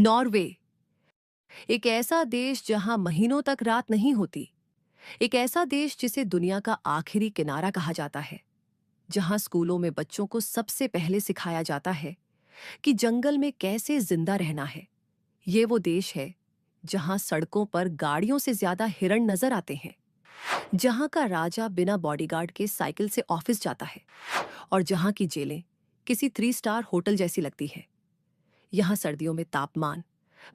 Norway एक ऐसा देश जहां महीनों तक रात नहीं होती। एक ऐसा देश जिसे दुनिया का आखिरी किनारा कहा जाता है, जहां स्कूलों में बच्चों को सबसे पहले सिखाया जाता है कि जंगल में कैसे जिंदा रहना है। ये वो देश है जहां सड़कों पर गाड़ियों से ज्यादा हिरण नजर आते हैं, जहां का राजा बिना बॉडीगार्ड के साइकिल से ऑफिस जाता है और जहां की जेलें किसी 3 स्टार होटल जैसी लगती है। यहाँ सर्दियों में तापमान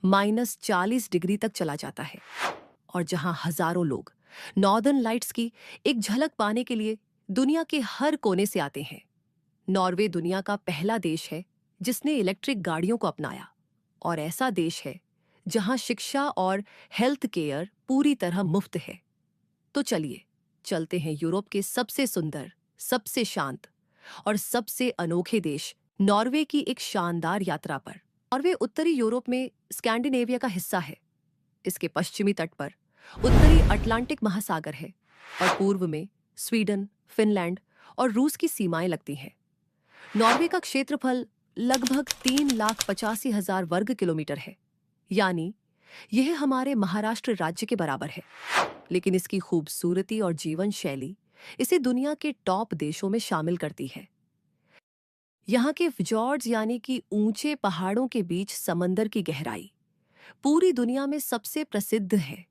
-40 डिग्री तक चला जाता है और जहां हजारों लोग नॉर्दर्न लाइट्स की एक झलक पाने के लिए दुनिया के हर कोने से आते हैं। नॉर्वे दुनिया का पहला देश है जिसने इलेक्ट्रिक गाड़ियों को अपनाया, और ऐसा देश है जहां शिक्षा और हेल्थ केयर पूरी तरह मुफ्त है। तो चलिए चलते हैं यूरोप के सबसे सुंदर, सबसे शांत और सबसे अनोखे देश नॉर्वे की एक शानदार यात्रा पर। नॉर्वे उत्तरी यूरोप में स्कैंडिनेविया का हिस्सा है। इसके पश्चिमी तट पर उत्तरी अटलांटिक महासागर है और पूर्व में स्वीडन, फिनलैंड और रूस की सीमाएं लगती हैं। नॉर्वे का क्षेत्रफल लगभग 3,85,000 वर्ग किलोमीटर है, यानी यह हमारे महाराष्ट्र राज्य के बराबर है। लेकिन इसकी खूबसूरती और जीवन शैली इसे दुनिया के टॉप देशों में शामिल करती है। यहाँ के fjords यानी कि ऊंचे पहाड़ों के बीच समंदर की गहराई पूरी दुनिया में सबसे प्रसिद्ध है।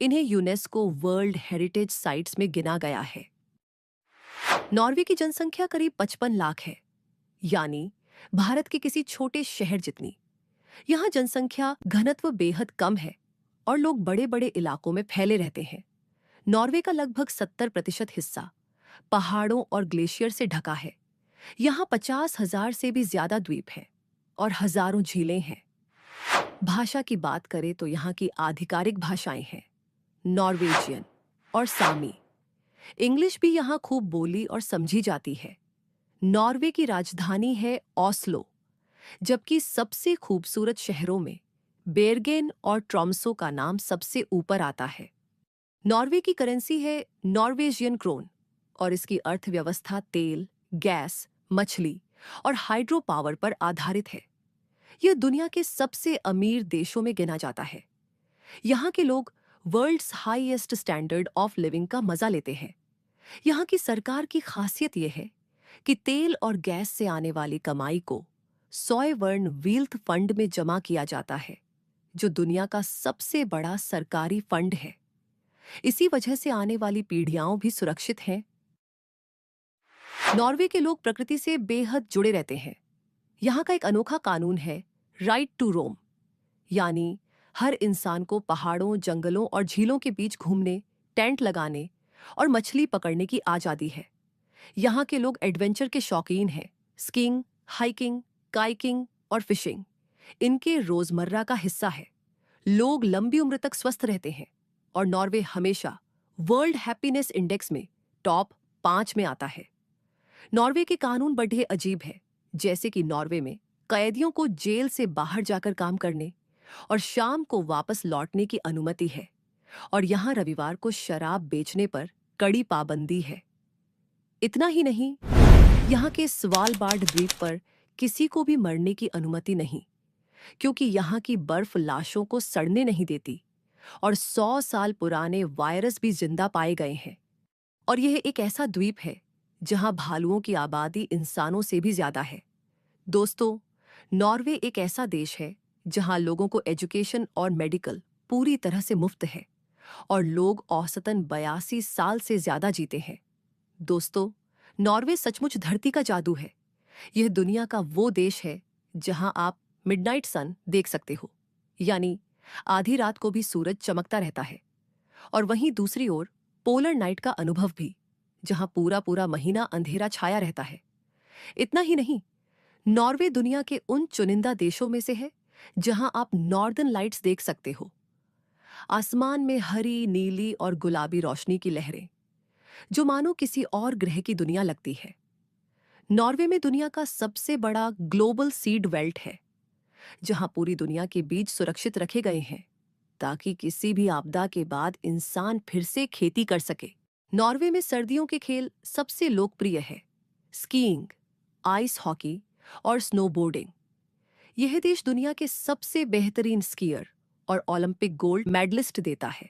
इन्हें यूनेस्को वर्ल्ड हेरिटेज साइट्स में गिना गया है। नॉर्वे की जनसंख्या करीब 55 लाख है, यानी भारत के किसी छोटे शहर जितनी। यहाँ जनसंख्या घनत्व बेहद कम है और लोग बड़े बड़े इलाकों में फैले रहते हैं। नॉर्वे का लगभग 70% हिस्सा पहाड़ों और ग्लेशियर से ढका है। यहाँ 50,000 से भी ज्यादा द्वीप हैं और हजारों झीलें हैं। भाषा की बात करें तो यहाँ की आधिकारिक भाषाएं हैं नॉर्वेजियन और सामी। इंग्लिश भी यहाँ खूब बोली और समझी जाती है। नॉर्वे की राजधानी है ओस्लो, जबकि सबसे खूबसूरत शहरों में बेर्गेन और ट्रॉम्सो का नाम सबसे ऊपर आता है। नॉर्वे की करेंसी है नॉर्वेजियन क्रोन और इसकी अर्थव्यवस्था तेल, गैस, मछली और हाइड्रो पावर पर आधारित है। यह दुनिया के सबसे अमीर देशों में गिना जाता है। यहाँ के लोग world's highest standard of living का मजा लेते हैं। यहाँ की सरकार की खासियत यह है कि तेल और गैस से आने वाली कमाई को सॉयवर्ण वील्थ फंड में जमा किया जाता है, जो दुनिया का सबसे बड़ा सरकारी फंड है। इसी वजह से आने वाली पीढ़ियां भी सुरक्षित हैं। नॉर्वे के लोग प्रकृति से बेहद जुड़े रहते हैं। यहाँ का एक अनोखा कानून है राइट टू रोम, यानी हर इंसान को पहाड़ों, जंगलों और झीलों के बीच घूमने, टेंट लगाने और मछली पकड़ने की आजादी है। यहाँ के लोग एडवेंचर के शौकीन हैं। स्कीइंग, हाइकिंग, काइकिंग और फिशिंग इनके रोजमर्रा का हिस्सा है। लोग लंबी उम्र तक स्वस्थ रहते हैं और नॉर्वे हमेशा वर्ल्ड हैप्पीनेस इंडेक्स में टॉप 5 में आता है। नॉर्वे के कानून बड़े अजीब है, जैसे कि नॉर्वे में कैदियों को जेल से बाहर जाकर काम करने और शाम को वापस लौटने की अनुमति है, और यहाँ रविवार को शराब बेचने पर कड़ी पाबंदी है। इतना ही नहीं, यहाँ के स्वालबार्ड द्वीप पर किसी को भी मरने की अनुमति नहीं, क्योंकि यहाँ की बर्फ लाशों को सड़ने नहीं देती और 100 साल पुराने वायरस भी जिंदा पाए गए हैं। और यह एक ऐसा द्वीप है जहां भालुओं की आबादी इंसानों से भी ज्यादा है। दोस्तों, नॉर्वे एक ऐसा देश है जहां लोगों को एजुकेशन और मेडिकल पूरी तरह से मुफ्त है और लोग औसतन 82 साल से ज्यादा जीते हैं। दोस्तों, नॉर्वे सचमुच धरती का जादू है। यह दुनिया का वो देश है जहां आप मिडनाइट सन देख सकते हो, यानी आधी रात को भी सूरज चमकता रहता है, और वहीं दूसरी ओर पोलर नाइट का अनुभव भी, जहां पूरा पूरा महीना अंधेरा छाया रहता है। इतना ही नहीं, नॉर्वे दुनिया के उन चुनिंदा देशों में से है जहां आप नॉर्दर्न लाइट्स देख सकते हो। आसमान में हरी, नीली और गुलाबी रोशनी की लहरें, जो मानो किसी और ग्रह की दुनिया लगती है। नॉर्वे में दुनिया का सबसे बड़ा ग्लोबल सीड बेल्ट है, जहां पूरी दुनिया के बीज सुरक्षित रखे गए हैं ताकि किसी भी आपदा के बाद इंसान फिर से खेती कर सके। नॉर्वे में सर्दियों के खेल सबसे लोकप्रिय है स्कीइंग, आइस हॉकी और स्नोबोर्डिंग। यह देश दुनिया के सबसे बेहतरीन स्कीयर और ओलंपिक गोल्ड मेडलिस्ट देता है।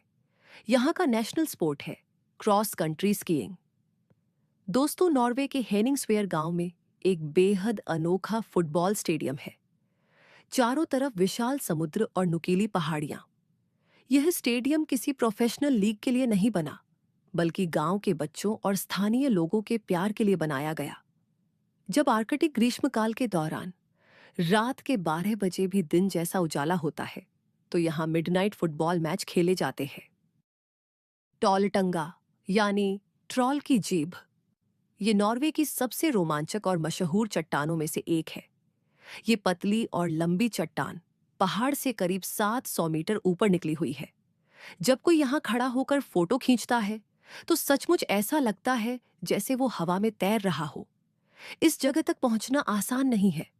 यहाँ का नेशनल स्पोर्ट है क्रॉस कंट्री स्कीइंग। दोस्तों, नॉर्वे के हेनिंग्सवेयर गांव में एक बेहद अनोखा फुटबॉल स्टेडियम है। चारों तरफ विशाल समुद्र और नुकीली पहाड़ियां। यह स्टेडियम किसी प्रोफेशनल लीग के लिए नहीं बना, बल्कि गांव के बच्चों और स्थानीय लोगों के प्यार के लिए बनाया गया। जब आर्कटिक ग्रीष्मकाल के दौरान रात के 12 बजे भी दिन जैसा उजाला होता है, तो यहाँ मिडनाइट फुटबॉल मैच खेले जाते हैं। टॉलटंगा यानी ट्रॉल की जीभ, ये नॉर्वे की सबसे रोमांचक और मशहूर चट्टानों में से एक है। ये पतली और लंबी चट्टान पहाड़ से करीब 700 मीटर ऊपर निकली हुई है। जब कोई यहाँ खड़ा होकर फोटो खींचता है, तो सचमुच ऐसा लगता है जैसे वो हवा में तैर रहा हो। इस जगह तक पहुंचना आसान नहीं है।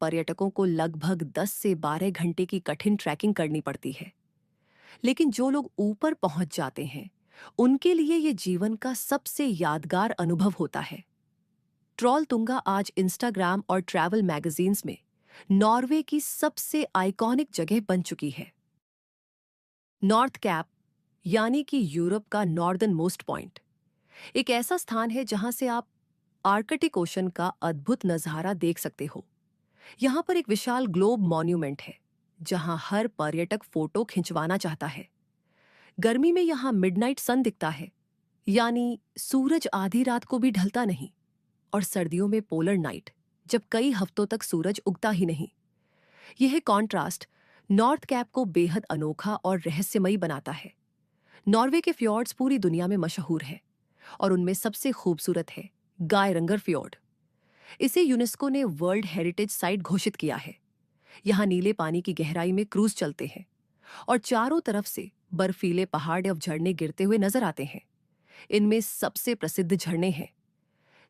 पर्यटकों को लगभग 10 से 12 घंटे की कठिन ट्रैकिंग करनी पड़ती है। लेकिन जो लोग ऊपर पहुंच जाते हैं, उनके लिए ये जीवन का सबसे यादगार अनुभव होता है। ट्रॉलतुंगा आज इंस्टाग्राम और ट्रैवल मैगजीन्स में नॉर्वे की सबसे आइकॉनिक जगह बन चुकी है। नॉर्थ कैप यानी कि यूरोप का नॉर्दर्न मोस्ट पॉइंट, एक ऐसा स्थान है जहां से आप आर्कटिक ओशन का अद्भुत नजारा देख सकते हो। यहां पर एक विशाल ग्लोब मॉन्यूमेंट है, जहां हर पर्यटक फोटो खिंचवाना चाहता है। गर्मी में यहां मिडनाइट सन दिखता है, यानी सूरज आधी रात को भी ढलता नहीं। और सर्दियों में पोलर नाइट, जब कई हफ्तों तक सूरज उगता ही नहीं। यह कॉन्ट्रास्ट नॉर्थ कैप को बेहद अनोखा और रहस्यमयी बनाता है। नॉर्वे के फ्योर्ड्स पूरी दुनिया में मशहूर हैं, और उनमें सबसे खूबसूरत है गायरंगर फ्योर्ड। इसे यूनेस्को ने वर्ल्ड हेरिटेज साइट घोषित किया है। यहाँ नीले पानी की गहराई में क्रूज चलते हैं, और चारों तरफ से बर्फीले पहाड़ और झरने गिरते हुए नजर आते हैं। इनमें सबसे प्रसिद्ध झरने हैं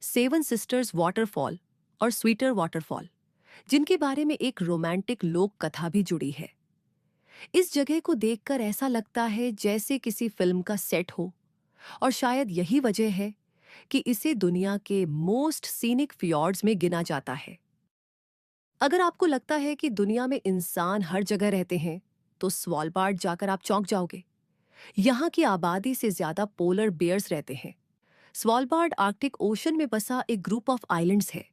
सेवन सिस्टर्स वाटरफॉल और स्वीटर वाटरफॉल, जिनके बारे में एक रोमांटिक लोक कथा भी जुड़ी है। इस जगह को देखकर ऐसा लगता है जैसे किसी फिल्म का सेट हो, और शायद यही वजह है कि इसे दुनिया के मोस्ट सीनिक फ्योर्ड्स में गिना जाता है। अगर आपको लगता है कि दुनिया में इंसान हर जगह रहते हैं, तो स्वालबार्ड जाकर आप चौंक जाओगे। यहाँ की आबादी से ज्यादा पोलर बेयर्स रहते हैं। स्वालबार्ड आर्कटिक ओशन में बसा एक ग्रुप ऑफ आइलैंड्स है,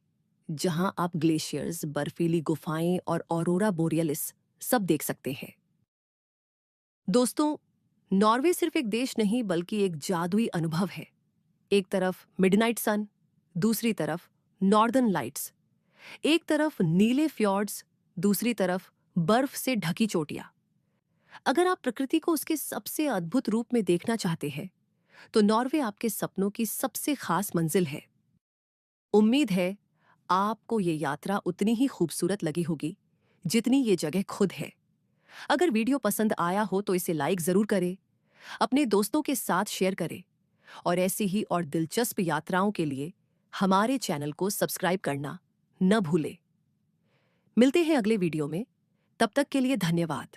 जहां आप ग्लेशियर्स, बर्फीली गुफाएं और ऑरोरा बोरियलिस सब देख सकते हैं। दोस्तों, नॉर्वे सिर्फ एक देश नहीं, बल्कि एक जादुई अनुभव है। एक तरफ मिडनाइट सन, दूसरी तरफ नॉर्दर्न लाइट्स। एक तरफ नीले फ्योर्ड्स, दूसरी तरफ बर्फ से ढकी चोटियां। अगर आप प्रकृति को उसके सबसे अद्भुत रूप में देखना चाहते हैं, तो नॉर्वे आपके सपनों की सबसे खास मंजिल है। उम्मीद है आपको ये यात्रा उतनी ही खूबसूरत लगी होगी जितनी ये जगह खुद है। अगर वीडियो पसंद आया हो तो इसे लाइक जरूर करें, अपने दोस्तों के साथ शेयर करें, और ऐसी ही और दिलचस्प यात्राओं के लिए हमारे चैनल को सब्सक्राइब करना न भूलें। मिलते हैं अगले वीडियो में, तब तक के लिए धन्यवाद।